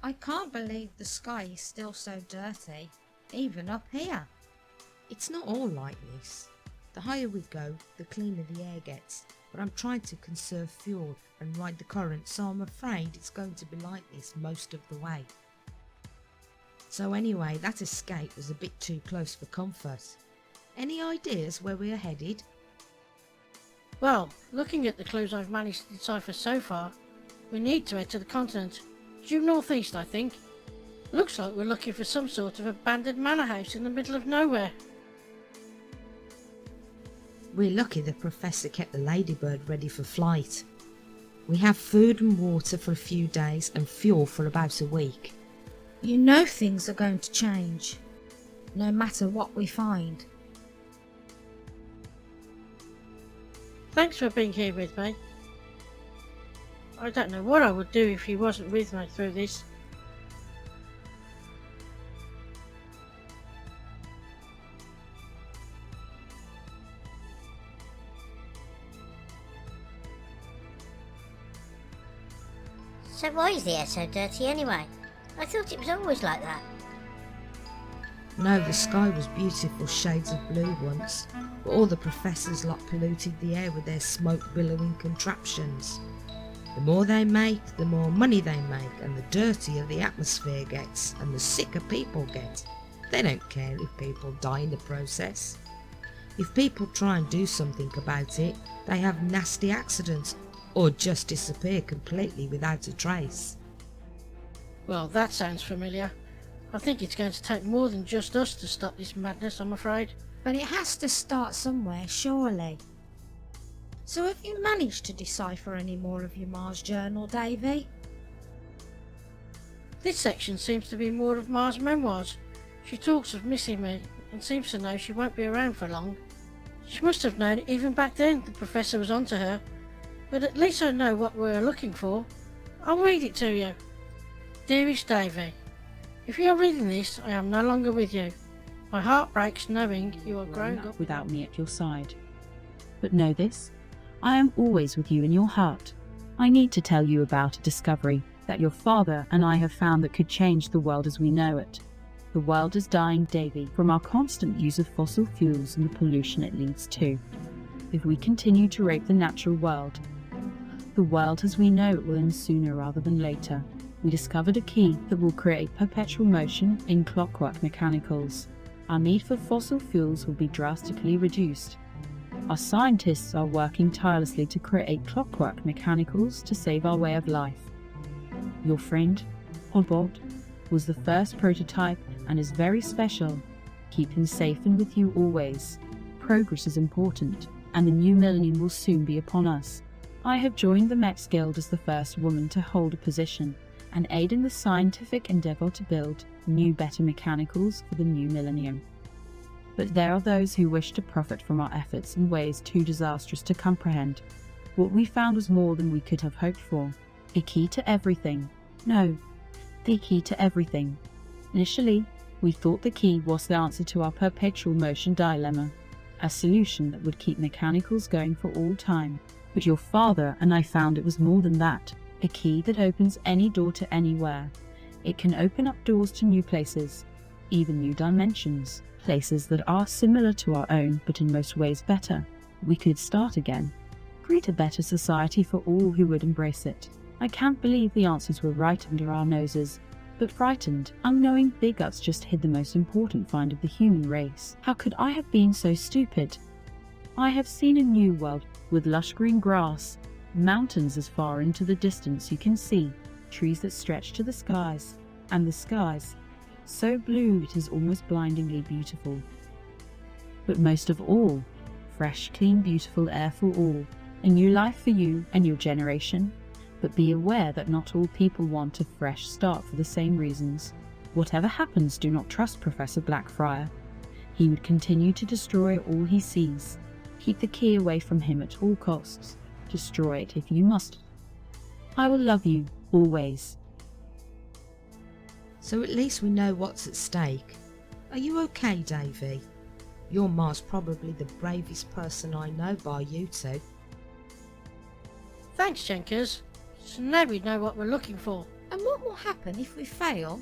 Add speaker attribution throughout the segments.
Speaker 1: I can't believe the sky is still so dirty, even up here.
Speaker 2: It's not all like this. The higher we go, the cleaner the air gets. But I'm trying to conserve fuel and ride the current, so I'm afraid it's going to be like this most of the way. So anyway, that escape was a bit too close for comfort. Any ideas where we are headed?
Speaker 3: Well, looking at the clues I've managed to decipher so far, we need to head to the continent. Due northeast, I think. Looks like we're looking for some sort of abandoned manor house in the middle of nowhere.
Speaker 2: We're lucky the Professor kept the Ladybird ready for flight. We have food and water for a few days and fuel for about a week.
Speaker 1: You know things are going to change, no matter what we find.
Speaker 3: Thanks for being here with me. I don't know what I would do if he wasn't with me through this.
Speaker 4: So why is the air so dirty anyway? I thought it was always like that.
Speaker 2: No, the sky was beautiful shades of blue once, but all the Professor's lot polluted the air with their smoke billowing contraptions. The more they make, the more money they make, and the dirtier the atmosphere gets, and the sicker people get. They don't care if people die in the process. If people try and do something about it, they have nasty accidents, or just disappear completely without a trace.
Speaker 3: Well, that sounds familiar. I think it's going to take more than just us to stop this madness, I'm afraid.
Speaker 1: But it has to start somewhere, surely. So have you managed to decipher any more of your Mars journal, Davy?
Speaker 3: This section seems to be more of Ma's memoirs. She talks of missing me and seems to know she won't be around for long. She must have known even back then the Professor was onto her, but at least I know what we're looking for. I'll read it to you. Dearest Davy, if you are reading this, I am no longer with you. My heart breaks knowing you are growing up
Speaker 5: without me at your side. But know this, I am always with you in your heart. I need to tell you about a discovery that your father and I have found that could change the world as we know it. The world is dying, Davy, from our constant use of fossil fuels and the pollution it leads to. If we continue to rape the natural world, the world as we know it will end sooner rather than later. We discovered a key that will create perpetual motion in clockwork mechanicals. Our need for fossil fuels will be drastically reduced. Our scientists are working tirelessly to create clockwork mechanicals to save our way of life. Your friend, Hobbot, was the first prototype and is very special. Keep him safe and with you always. Progress is important, and the new millennium will soon be upon us. I have joined the Mets Guild as the first woman to hold a position and aid in the scientific endeavour to build new, better mechanicals for the new millennium. But there are those who wish to profit from our efforts in ways too disastrous to comprehend. What we found was more than we could have hoped for. A key to everything. No, the key to everything. Initially, we thought the key was the answer to our perpetual motion dilemma, a solution that would keep mechanicals going for all time. But your father and I found it was more than that. A key that opens any door to anywhere. It can open up doors to new places, even new dimensions, places that are similar to our own but in most ways better. We could start again, create a better society for all who would embrace it. I can't believe the answers were right under our noses, but frightened, unknowing big ups just hid the most important find of the human race. How could I have been so stupid? I have seen a new world with lush green grass, mountains as far into the distance you can see, trees that stretch to the skies, and the skies, so blue it is almost blindingly beautiful. But most of all, fresh, clean, beautiful air for all, a new life for you and your generation. But be aware that not all people want a fresh start for the same reasons. Whatever happens, do not trust Professor Blackfriar. He would continue to destroy all he sees. Keep the key away from him at all costs. Destroy it if you must. I will love you, always.
Speaker 2: So at least we know what's at stake. Are you okay, Davy? Your Ma's probably the bravest person I know by you two.
Speaker 3: Thanks, Jenkins. So now we know what we're looking for.
Speaker 1: And what will happen if we fail?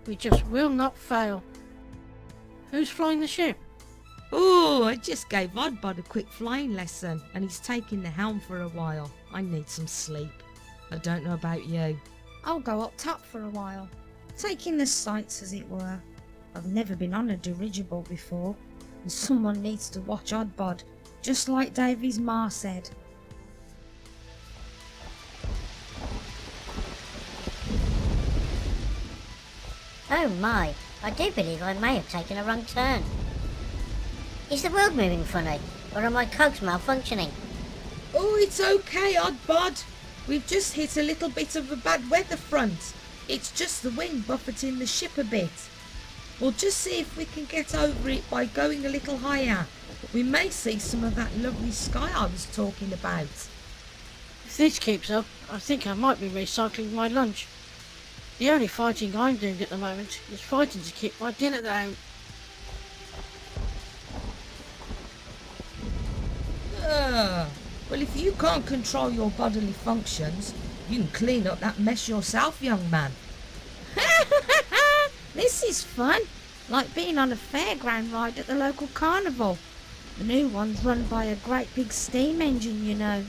Speaker 3: We just will not fail. Who's flying the ship?
Speaker 2: Oh, I just gave Oddbod a quick flying lesson and he's taking the helm for a while. I need some sleep. I don't know about you.
Speaker 1: I'll go up top for a while, taking the sights as it were. I've never been on a dirigible before, and someone needs to watch Oddbod, just like Davy's ma said.
Speaker 4: Oh my, I do believe I may have taken a wrong turn. Is the world moving funny, or are my cogs malfunctioning?
Speaker 2: Oh, it's okay, Oddbod. We've just hit a little bit of a bad weather front. It's just the wind buffeting the ship a bit. We'll just see if we can get over it by going a little higher. We may see some of that lovely sky I was talking about.
Speaker 3: If this keeps up, I think I might be recycling my lunch. The only fighting I'm doing at the moment is fighting to keep my dinner down.
Speaker 2: Well, if you can't control your bodily functions, you can clean up that mess yourself, young man.
Speaker 1: This is fun, like being on a fairground ride at the local carnival. The new one's run by a great big steam engine, you know.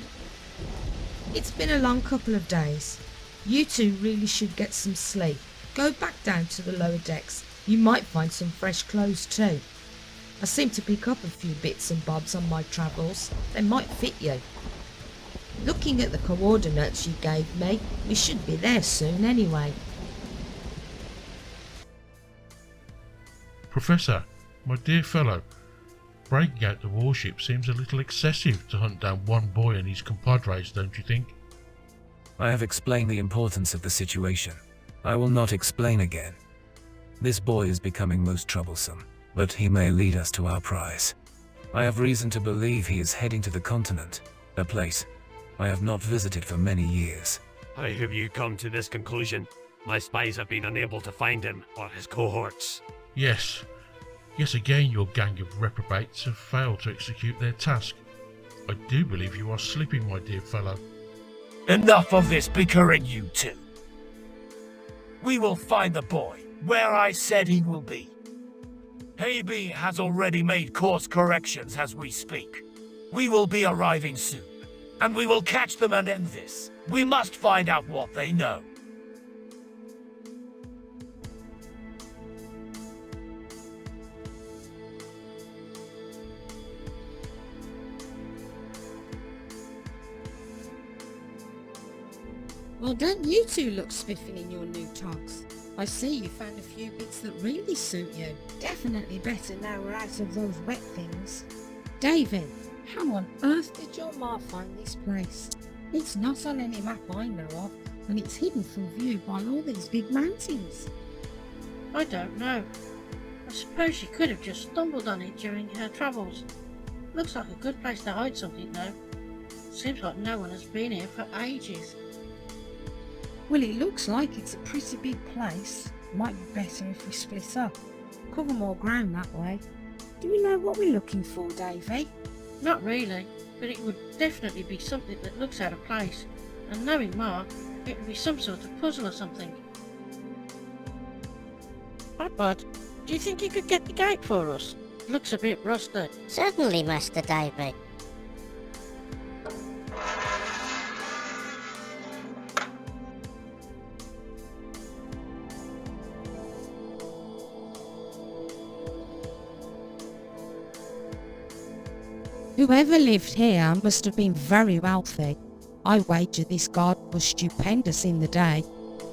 Speaker 2: It's been a long couple of days. You two really should get some sleep. Go back down to the lower decks. You might find some fresh clothes too. I seem to pick up a few bits and bobs on my travels. They might fit you. Looking at the coordinates you gave me, we should be there soon anyway.
Speaker 6: Professor, my dear fellow, breaking out the warship seems a little excessive to hunt down one boy and his compadres, don't you think?
Speaker 7: I have explained the importance of the situation. I will not explain again. This boy is becoming most troublesome, but he may lead us to our prize. I have reason to believe he is heading to the continent, a place I have not visited for many years.
Speaker 8: How have you come to this conclusion? My spies have been unable to find him or his cohorts.
Speaker 6: Yes. Yes, again your gang of reprobates have failed to execute their task. I do believe you are sleeping, my dear fellow.
Speaker 9: Enough of this bickering, you two. We will find the boy, where I said he will be. Haby has already made course corrections as we speak. We will be arriving soon, and we will catch them and end this. We must find out what they know.
Speaker 1: Well, don't you two look spiffing in your new togs? I see you found a few bits that really suit you. Definitely better now we're out of those wet things. David, how on earth did your ma find this place? It's not on any map I know of, and it's hidden from view by all these big mountains.
Speaker 3: I don't know. I suppose she could have just stumbled on it during her travels. Looks like a good place to hide something though. Seems like no one has been here for ages.
Speaker 1: Well, it looks like it's a pretty big place. Might be better if we split up. Cover more ground that way. Do we know what we're looking for, Davy?
Speaker 3: Not really, but it would definitely be something that looks out of place. And knowing Mark, it would be some sort of puzzle or something. Bud, do you think you could get the gate for us? It looks a bit rusty.
Speaker 4: Certainly, Master Davy.
Speaker 1: Whoever lived here must have been very wealthy. I wager this garden was stupendous in the day.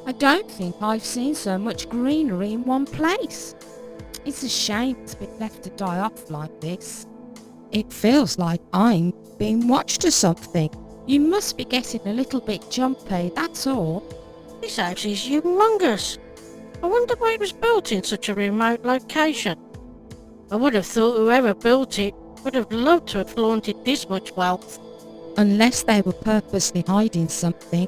Speaker 1: I don't think I've seen so much greenery in one place. It's a shame it's been left to die off like this. It feels like I'm being watched or something. You must be getting a little bit jumpy, that's all.
Speaker 3: This house is humongous. I wonder why it was built in such a remote location. I would have thought whoever built it would have loved to have flaunted this much wealth.
Speaker 1: Unless they were purposely hiding something.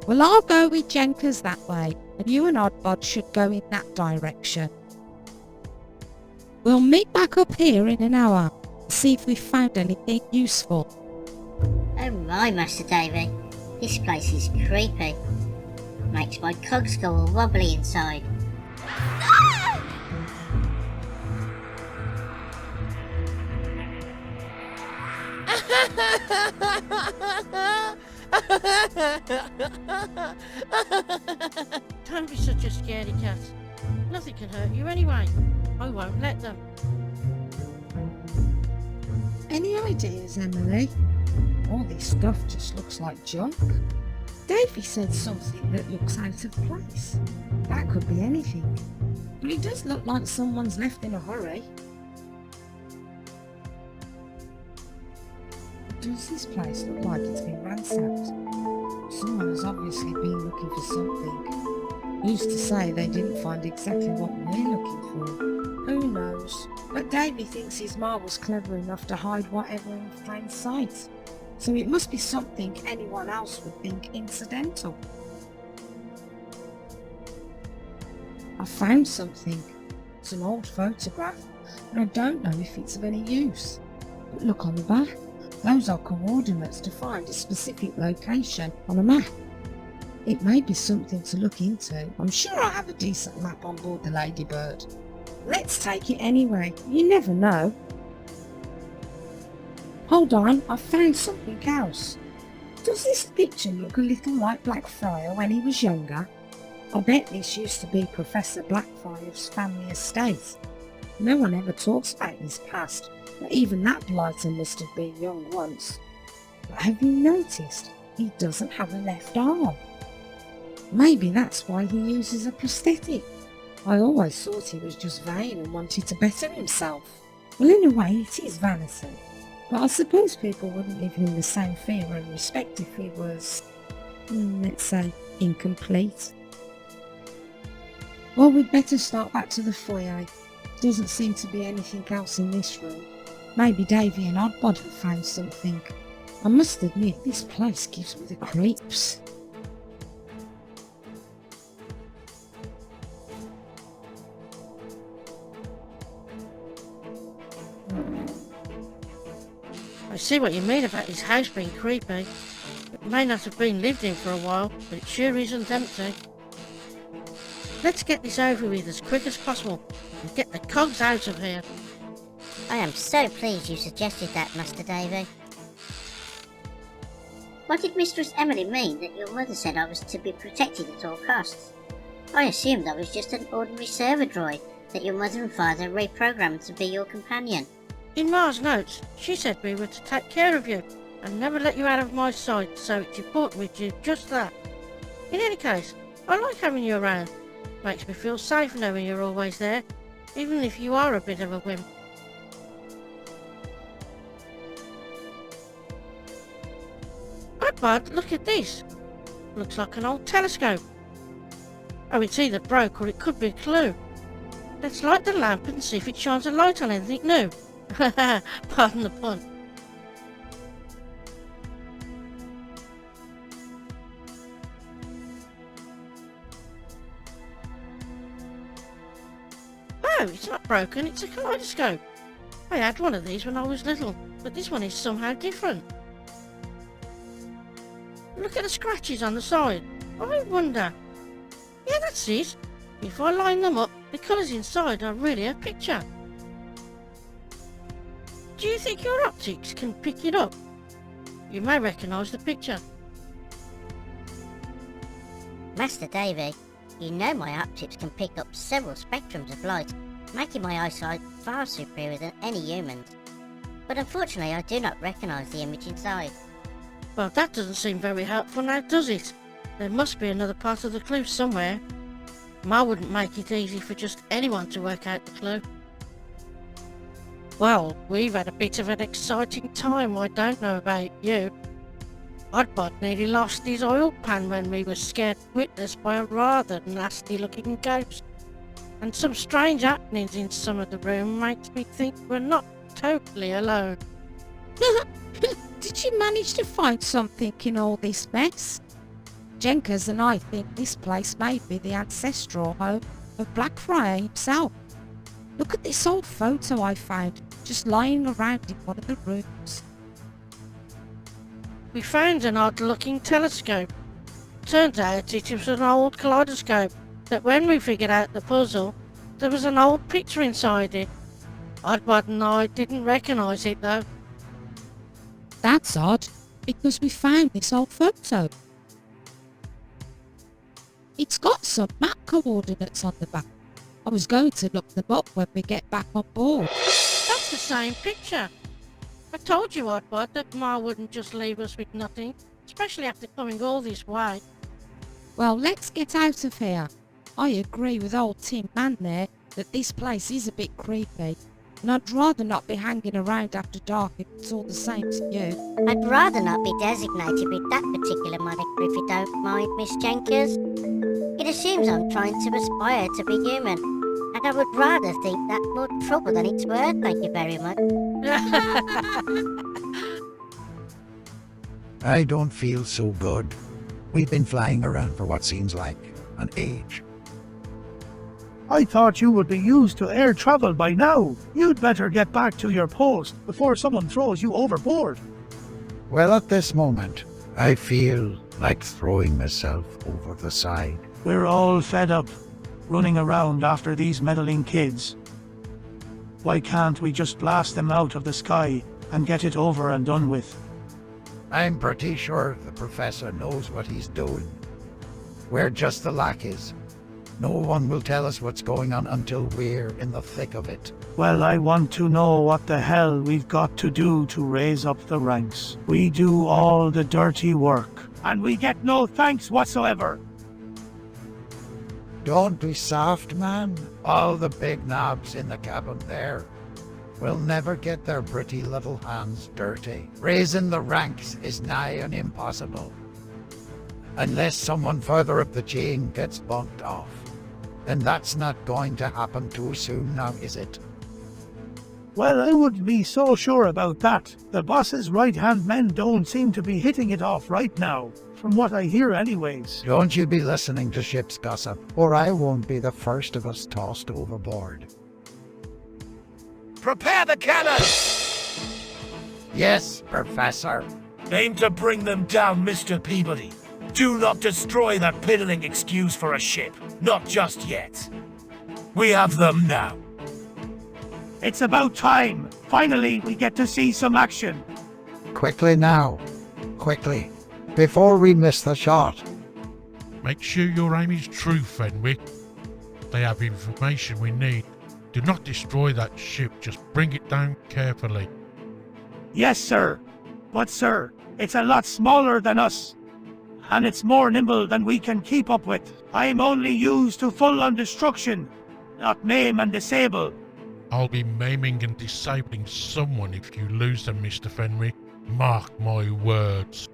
Speaker 1: Well, I'll go with Jenkins that way, and you and Oddbod should go in that direction. We'll meet back up here in an hour, and see if we've found anything useful.
Speaker 4: Oh my, Master Davy, this place is creepy. Makes my cogs go all wobbly inside.
Speaker 3: Don't be such a scaredy cat. Nothing can hurt you anyway. I won't let them.
Speaker 2: Any ideas, Emily? All this stuff just looks like junk. Davy said something that looks out of place. That could be anything. But it does look like someone's left in a hurry. Does this place look like it's been ransacked? Someone has obviously been looking for something. Who's to say they didn't find exactly what we're looking for? Who knows? But Davy thinks his ma was clever enough to hide whatever in plain sight. So it must be something anyone else would think incidental. I found something. It's an old photograph, and I don't know if it's of any use. But look on the back. Those are coordinates to find a specific location on a map. It may be something to look into. I'm sure I have a decent map on board the Ladybird. Let's take it anyway. You never know. Hold on, I found something else. Does this picture look a little like Blackfriar when he was younger? I bet this used to be Professor Blackfriar's family estate. No one ever talks about his past, but even that blighter must have been young once. But have you noticed he doesn't have a left arm? Maybe that's why he uses a prosthetic. I always thought he was just vain and wanted to better himself. Well, in a way it is vanity. But I suppose people wouldn't give him the same fear and respect if he was, let's say, incomplete. Well, we'd better start back to the foyer. Doesn't seem to be anything else in this room. Maybe Davy and Oddbod have found something. I must admit, this place gives me the creeps.
Speaker 3: I see what you mean about his house being creepy. It may not have been lived in for a while, but it sure isn't empty. Let's get this over with as quick as possible and get the cogs out of here.
Speaker 4: I am so pleased you suggested that, Master Davy. What did Mistress Emily mean that your mother said I was to be protected at all costs? I assumed I was just an ordinary server droid that your mother and father reprogrammed to be your companion.
Speaker 3: In Ma's notes, she said we were to take care of you and never let you out of my sight, so it's important we do just that. In any case, I like having you around. Makes me feel safe knowing you're always there, even if you are a bit of a wimp. Oh, Bud, look at this. Looks like an old telescope. Oh, it's either broke or it could be a clue. Let's light the lamp and see if it shines a light on anything new. Pardon the pun. Oh, it's not broken, it's a kaleidoscope. I had one of these when I was little, but this one is somehow different. Look at the scratches on the side. I wonder. Yeah, that's it. If I line them up, the colours inside are really a picture. Do you think your optics can pick it up? You may recognise the picture.
Speaker 4: Master Davy, you know my optics can pick up several spectrums of light, making my eyesight far superior than any human's. But unfortunately I do not recognise the image inside.
Speaker 3: Well, that doesn't seem very helpful now, does it? There must be another part of the clue somewhere. Ma wouldn't make it easy for just anyone to work out the clue. Well, we've had a bit of an exciting time, I don't know about you. Oddbod nearly lost his oil pan when we were scared witness by a rather nasty looking ghost. And some strange happenings in some of the room makes me think we're not totally alone.
Speaker 1: Did you manage to find something in all this mess? Jenkins and I think this place may be the ancestral home of Blackfriar himself. Look at this old photo I found, just lying around in one of the rooms.
Speaker 3: We found an odd-looking telescope. Turned out it was an old kaleidoscope that when we figured out the puzzle, there was an old picture inside it. Oddbod and I didn't recognise it though.
Speaker 1: That's odd, because we found this old photo. It's got some map coordinates on the back. I was going to look them up when we get back on board.
Speaker 3: That's the same picture. I told you, Oddbod, that Ma wouldn't just leave us with nothing, especially after coming all this way.
Speaker 1: Well, let's get out of here. I agree with old Tim Man there that this place is a bit creepy, and I'd rather not be hanging around after dark if it's all the same to you.
Speaker 4: I'd rather not be designated with that particular moniker if you don't mind, Miss Jenkins. It assumes I'm trying to aspire to be human, and I would rather think that's more trouble than it's worth, thank you very much.
Speaker 10: I don't feel so good. We've been flying around for what seems like an age.
Speaker 9: I thought you would be used to air travel by now. You'd better get back to your post before someone throws you overboard.
Speaker 10: Well, at this moment, I feel like throwing myself over the side.
Speaker 9: We're all fed up, running around after these meddling kids. Why can't we just blast them out of the sky and get it over and done with?
Speaker 10: I'm pretty sure the professor knows what he's doing. We're just the lackeys. No one will tell us what's going on until we're in the thick of it.
Speaker 9: Well, I want to know what the hell we've got to do to raise up the ranks. We do all the dirty work, and we get no thanks whatsoever.
Speaker 10: Don't be soft, man. All the big knobs in the cabin there will never get their pretty little hands dirty. Raising the ranks is nigh on impossible. Unless someone further up the chain gets bumped off. And that's not going to happen too soon now, is it?
Speaker 9: Well, I wouldn't be so sure about that. The boss's right-hand men don't seem to be hitting it off right now, from what I hear anyways.
Speaker 10: Don't you be listening to ship's gossip, or I won't be the first of us tossed overboard.
Speaker 9: Prepare the cannon!
Speaker 10: Yes, Professor.
Speaker 9: Aim to bring them down, Mr. Peabody. Do not destroy that piddling excuse for a ship. Not just yet. We have them now. It's about time. Finally, we get to see some action.
Speaker 10: Quickly now. Quickly. Before we miss the shot.
Speaker 6: Make sure your aim is true, Fenwick. They have information we need. Do not destroy that ship, just bring it down carefully.
Speaker 9: Yes, sir. But, sir, it's a lot smaller than us. And it's more nimble than we can keep up with. I'm only used to full-on destruction, not maim and disable.
Speaker 6: I'll be maiming and disabling someone if you lose them, Mr. Fenwick. Mark my words.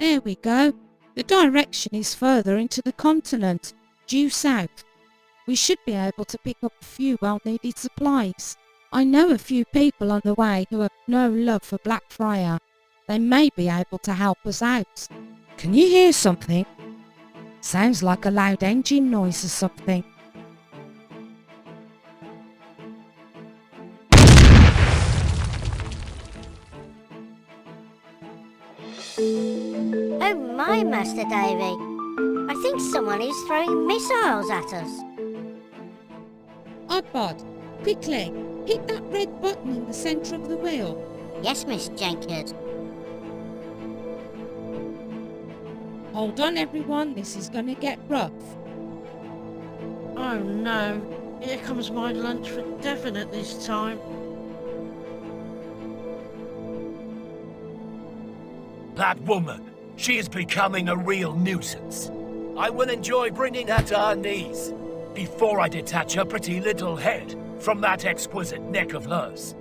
Speaker 1: There we go. The direction is further into the continent, due south. We should be able to pick up a few well-needed supplies. I know a few people on the way who have no love for Blackfriar. They may be able to help us out. Can you hear something? Sounds like a loud engine noise or something.
Speaker 4: Oh my, Master Davy. I think someone is throwing missiles at us.
Speaker 1: Oddbod, quickly, hit that red button in the centre of the wheel.
Speaker 4: Yes, Miss Jenkins.
Speaker 1: Hold on everyone, this is going to get rough.
Speaker 3: Oh no, here comes my lunch for definite this time.
Speaker 9: That woman, she is becoming a real nuisance. I will enjoy bringing her to her knees before I detach her pretty little head from that exquisite neck of hers.